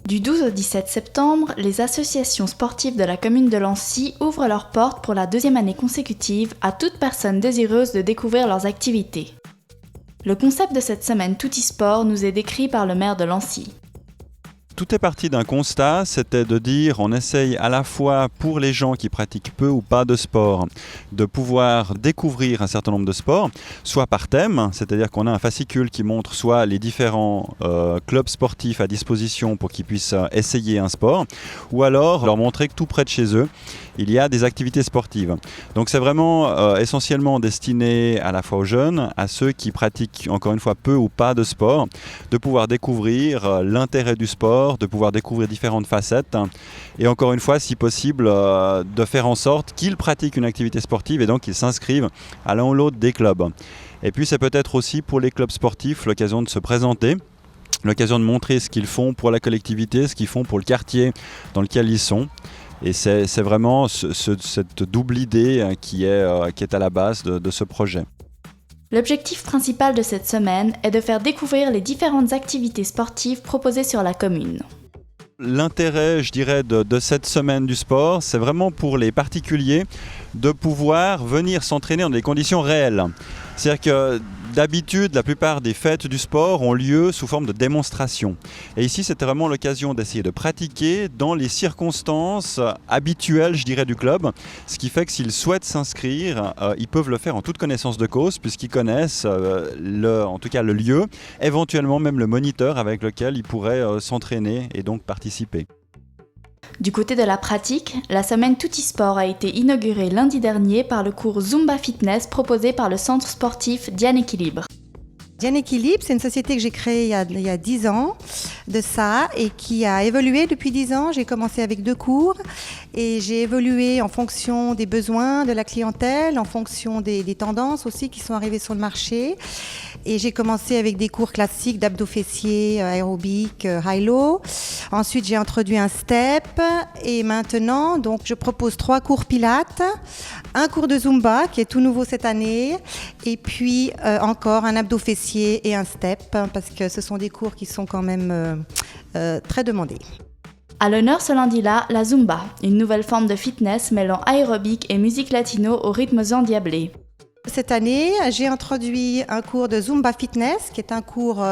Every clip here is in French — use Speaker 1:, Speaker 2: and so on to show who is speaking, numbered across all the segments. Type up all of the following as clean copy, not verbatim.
Speaker 1: Du 12 au 17 septembre, les associations sportives de la commune de Lancy ouvrent leurs portes pour la deuxième année consécutive à toute personne désireuse de découvrir leurs activités. Le concept de cette semaine Toutisport nous est décrit par le maire de Lancy.
Speaker 2: Tout est parti d'un constat, c'était de dire on essaye à la fois pour les gens qui pratiquent peu ou pas de sport, de pouvoir découvrir un certain nombre de sports, soit par thème, c'est-à-dire qu'on a un fascicule qui montre soit les différents clubs sportifs à disposition pour qu'ils puissent essayer un sport, ou alors leur montrer que tout près de chez eux, il y a des activités sportives. Donc c'est vraiment essentiellement destiné à la fois aux jeunes, à ceux qui pratiquent encore une fois peu ou pas de sport, de pouvoir découvrir l'intérêt du sport, de pouvoir découvrir différentes facettes et encore une fois, si possible, de faire en sorte qu'ils pratiquent une activité sportive et donc qu'ils s'inscrivent à l'un ou l'autre des clubs. Et puis c'est peut-être aussi pour les clubs sportifs l'occasion de se présenter, l'occasion de montrer ce qu'ils font pour la collectivité, ce qu'ils font pour le quartier dans lequel ils sont. Et c'est vraiment cette double idée qui est à la base de ce projet.
Speaker 1: L'objectif principal de cette semaine est de faire découvrir les différentes activités sportives proposées sur la commune.
Speaker 2: L'intérêt, je dirais, de cette semaine du sport, c'est vraiment pour les particuliers de pouvoir venir s'entraîner dans des conditions réelles. C'est-à-dire que d'habitude, la plupart des fêtes du sport ont lieu sous forme de démonstration. Et ici, c'était vraiment l'occasion d'essayer de pratiquer dans les circonstances habituelles, je dirais, du club. Ce qui fait que s'ils souhaitent s'inscrire, ils peuvent le faire en toute connaissance de cause, puisqu'ils connaissent en tout cas le lieu, éventuellement même le moniteur avec lequel ils pourraient s'entraîner et donc participer.
Speaker 1: Du côté de la pratique, la semaine Toutisport a été inaugurée lundi dernier par le cours Zumba Fitness proposé par le centre sportif Diane Équilibre.
Speaker 3: Diane Équilibre, c'est une société que j'ai créée il y a 10 ans de ça et qui a évolué depuis 10 ans. J'ai commencé avec 2 cours et j'ai évolué en fonction des besoins de la clientèle, en fonction des tendances aussi qui sont arrivées sur le marché. Et j'ai commencé avec des cours classiques d'abdos fessiers, aérobic, high-low. Ensuite, j'ai introduit un step et maintenant, donc, je propose 3 cours pilates, un cours de Zumba qui est tout nouveau cette année et puis encore un abdos fessier et un step parce que ce sont des cours qui sont quand même très demandés.
Speaker 1: À l'honneur ce lundi-là, la Zumba, une nouvelle forme de fitness mêlant aérobic et musique latino aux rythmes endiablés.
Speaker 3: Cette année, j'ai introduit un cours de Zumba Fitness, qui est un cours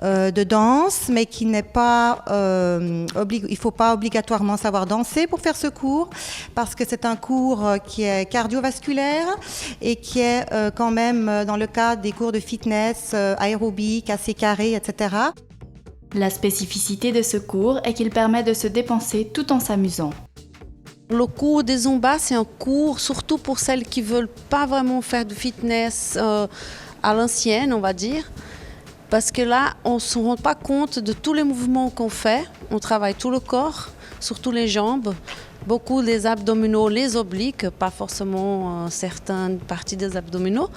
Speaker 3: de danse, mais qui n'est pas, il ne faut pas obligatoirement savoir danser pour faire ce cours, parce que c'est un cours qui est cardiovasculaire et qui est quand même dans le cadre des cours de fitness aérobique, assez carré, etc.
Speaker 1: La spécificité de ce cours est qu'il permet de se dépenser tout en s'amusant.
Speaker 4: Le cours des Zumba, c'est un cours surtout pour celles qui ne veulent pas vraiment faire du fitness à l'ancienne, on va dire. Parce que là, on ne se rend pas compte de tous les mouvements qu'on fait. On travaille tout le corps, surtout les jambes, beaucoup les abdominaux, les obliques, pas forcément certaines parties des abdominaux.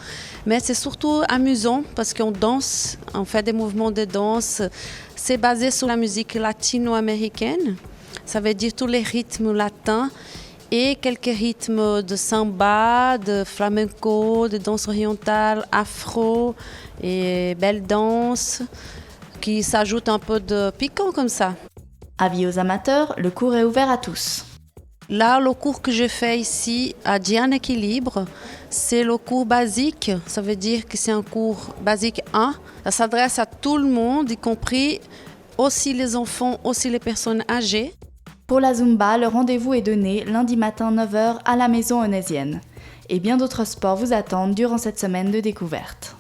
Speaker 4: Mais c'est surtout amusant parce qu'on danse, on fait des mouvements de danse. C'est basé sur la musique latino-américaine. Ça veut dire tous les rythmes latins et quelques rythmes de samba, de flamenco, de danse orientale, afro et belle danse qui s'ajoute un peu de piquant comme ça.
Speaker 1: Avis aux amateurs, le cours est ouvert à tous.
Speaker 4: Là, le cours que j'ai fait ici à Diane Équilibre, c'est le cours basique. Ça veut dire que c'est un cours basique 1. Ça s'adresse à tout le monde, y compris aussi les enfants, aussi les personnes âgées.
Speaker 1: Pour la Zumba, le rendez-vous est donné lundi matin 9h à la maison onésienne. Et bien d'autres sports vous attendent durant cette semaine de découverte.